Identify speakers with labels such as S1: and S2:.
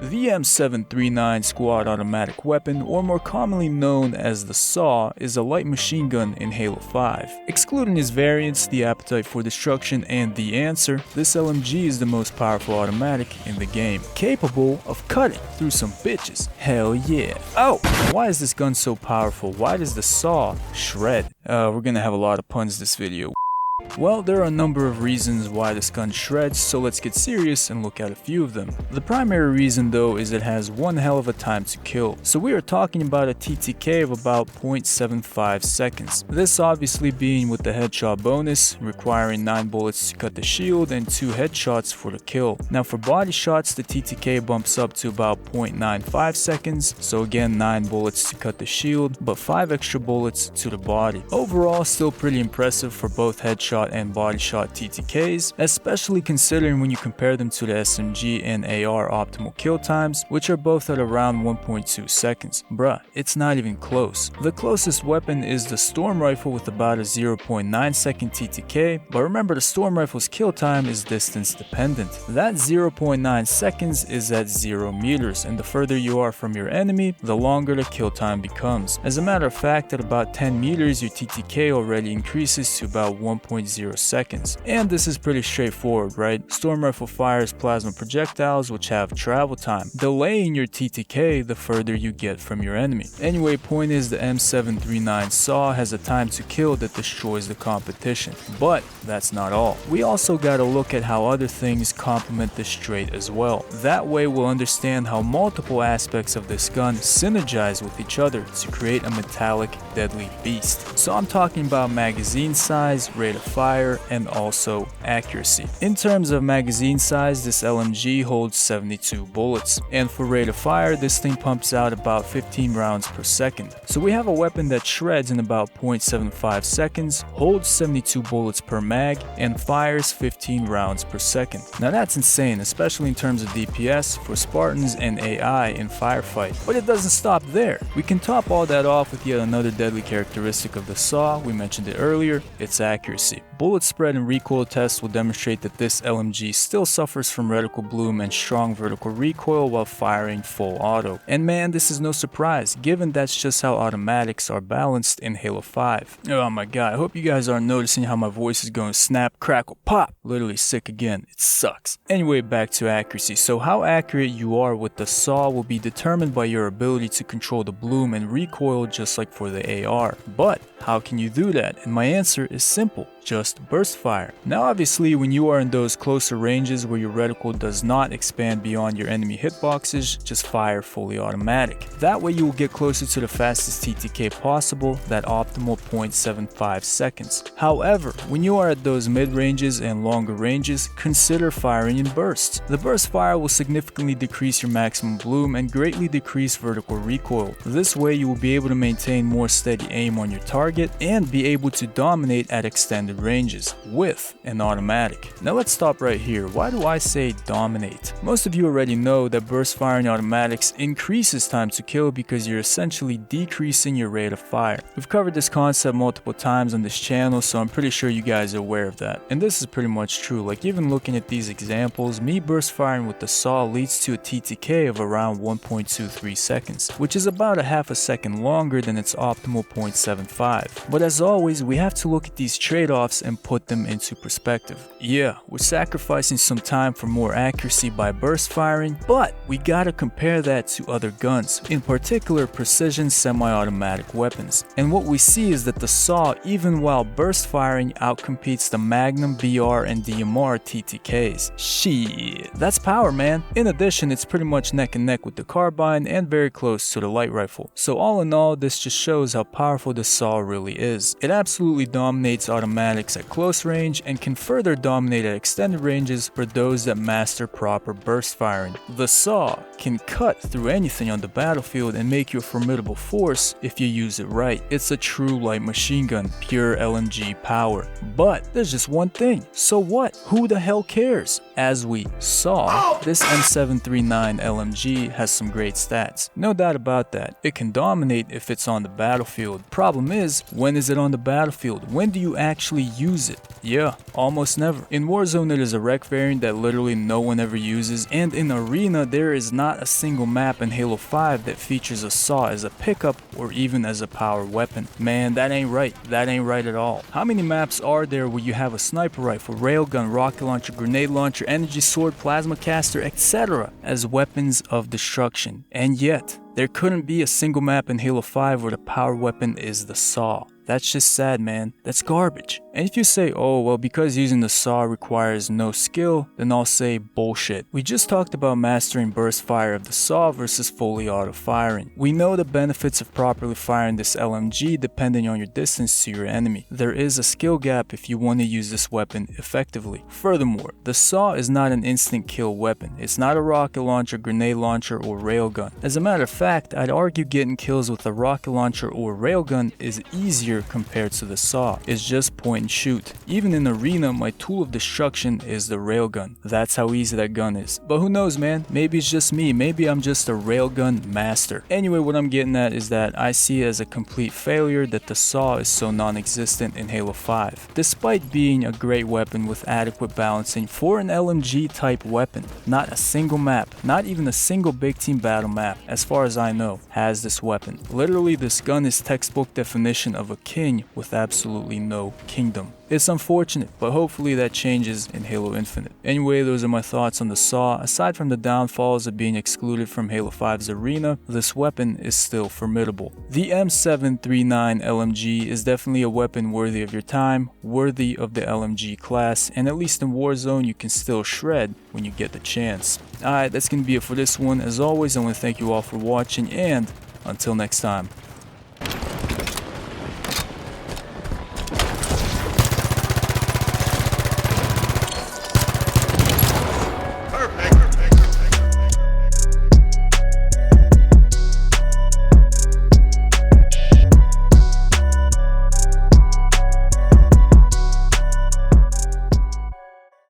S1: The M739 squad automatic weapon, or more commonly known as the SAW, is a light machine gun in Halo 5. Excluding its variants, the appetite for destruction, and the answer, this LMG is the most powerful automatic in the game, capable of cutting through some bitches. Hell yeah. Oh, why is this gun so powerful? Why does the SAW shred? We're gonna have a lot of puns this video. Well, there are a number of reasons why this gun shreds, so let's get serious and look at a few of them. The primary reason though is it has one hell of a time to kill. So we are talking about a TTK of about 0.75 seconds. This obviously being with the headshot bonus, requiring 9 bullets to cut the shield and 2 headshots for the kill. Now for body shots, the TTK bumps up to about 0.95 seconds, so again 9 bullets to cut the shield, but 5 extra bullets to the body. Overall, still pretty impressive for both headshot and body shot TTKs, especially considering when you compare them to the SMG and AR optimal kill times, which are both at around 1.2 seconds. Bruh, it's not even close. The closest weapon is the Storm Rifle with about a 0.9 second TTK, but remember the Storm Rifle's kill time is distance dependent. That 0.9 seconds is at 0 meters, and the further you are from your enemy, the longer the kill time becomes. As a matter of fact, at about 10 meters, your TTK already increases to about 1.0 seconds. And this is pretty straightforward, right? Storm Rifle fires plasma projectiles which have travel time, delaying your TTK the further you get from your enemy. Anyway, point is the M739 SAW has a time to kill that destroys the competition. But that's not all. We also gotta look at how other things complement this trait as well. That way we'll understand how multiple aspects of this gun synergize with each other to create a metallic, deadly beast. So I'm talking about magazine size, rate of fire, and also accuracy. In terms of magazine size, this LMG holds 72 bullets, and for rate of fire, this thing pumps out about 15 rounds per second. So we have a weapon that shreds in about 0.75 seconds, holds 72 bullets per mag, and fires 15 rounds per second. Now that's insane, especially in terms of DPS for Spartans and AI in firefight. But it doesn't stop there. We can top all that off with yet another deadly characteristic of the SAW. We mentioned it earlier, its accuracy. Bullet spread and recoil tests will demonstrate that this LMG still suffers from reticle bloom and strong vertical recoil while firing full auto. And man, this is no surprise, given that's just how automatics are balanced in Halo 5. Oh my god, I hope you guys aren't noticing how my voice is going snap, crackle, pop. Literally sick again, it sucks. Anyway, back to accuracy. So how accurate you are with the SAW will be determined by your ability to control the bloom and recoil just like for the AR. But how can you do that? And my answer is simple. Just burst fire. Now obviously when you are in those closer ranges where your reticle does not expand beyond your enemy hitboxes, just fire fully automatic. That way you will get closer to the fastest TTK possible, that optimal 0.75 seconds. However, when you are at those mid ranges and longer ranges, consider firing in bursts. The burst fire will significantly decrease your maximum bloom and greatly decrease vertical recoil. This way you will be able to maintain more steady aim on your target and be able to dominate at extended ranges with an automatic. Now let's stop right here. Why do I say dominate? Most of you already know that burst firing automatics increases time to kill because you're essentially decreasing your rate of fire. We've covered this concept multiple times on this channel, so I'm pretty sure you guys are aware of that. And this is pretty much true. Like even looking at these examples, me burst firing with the SAW leads to a TTK of around 1.23 seconds, which is about a half a second longer than its optimal 0.75. But as always, we have to look at these trade-offs and put them into perspective. Yeah, we're sacrificing some time for more accuracy by burst firing, but we gotta compare that to other guns, in particular precision semi-automatic weapons. And what we see is that the SAW, even while burst firing, outcompetes the Magnum, BR, and DMR TTKs. Shit, that's power, man. In addition, it's pretty much neck and neck with the carbine and very close to the light rifle. So all in all, this just shows how powerful the SAW really is. It absolutely dominates automatics at close range and can further dominate at extended ranges for those that master proper burst firing. The SAW can cut through anything on the battlefield and make you a formidable force if you use it right. It's a true light machine gun, pure LMG power. But there's just one thing. So what? Who the hell cares? As we saw, this M739 LMG has some great stats. No doubt about that. It can dominate if it's on the battlefield. Problem is, when is it on the battlefield? When do you actually use it? Yeah, almost never. In Warzone it is a rec variant that literally no one ever uses, and in Arena there is not a single map in Halo 5 that features a SAW as a pickup or even as a power weapon. Man, that ain't right. That ain't right at all. How many maps are there where you have a sniper rifle, railgun, rocket launcher, grenade launcher, energy sword, plasma caster, etc. as weapons of destruction? And yet, there couldn't be a single map in Halo 5 where the power weapon is the SAW. That's just sad, man. That's garbage. And if you say, oh, well, because using the SAW requires no skill, then I'll say bullshit. We just talked about mastering burst fire of the SAW versus fully auto firing. We know the benefits of properly firing this LMG depending on your distance to your enemy. There is a skill gap if you want to use this weapon effectively. Furthermore, the SAW is not an instant kill weapon. It's not a rocket launcher, grenade launcher, or railgun. As a matter of fact, I'd argue getting kills with a rocket launcher or railgun is easier compared to the SAW. It's just point and shoot. Even in Arena, my tool of destruction is the railgun. That's how easy that gun is. But who knows, man? Maybe it's just me. Maybe I'm just a railgun master. Anyway, what I'm getting at is that I see it as a complete failure that the SAW is so non-existent in Halo 5. Despite being a great weapon with adequate balancing for an LMG type weapon, not a single map, not even a single big team battle map, as far as I know, has this weapon. Literally, this gun is textbook definition of a king with absolutely no kingdom. It's unfortunate, but hopefully that changes in Halo Infinite. Anyway, those are my thoughts on the SAW. Aside from the downfalls of being excluded from Halo 5's Arena, this weapon is still formidable. The M739 LMG is definitely a weapon worthy of your time, worthy of the LMG class, and at least in Warzone you can still shred when you get the chance. Alright, that's gonna be it for this one. As always, I want to thank you all for watching, and until next time.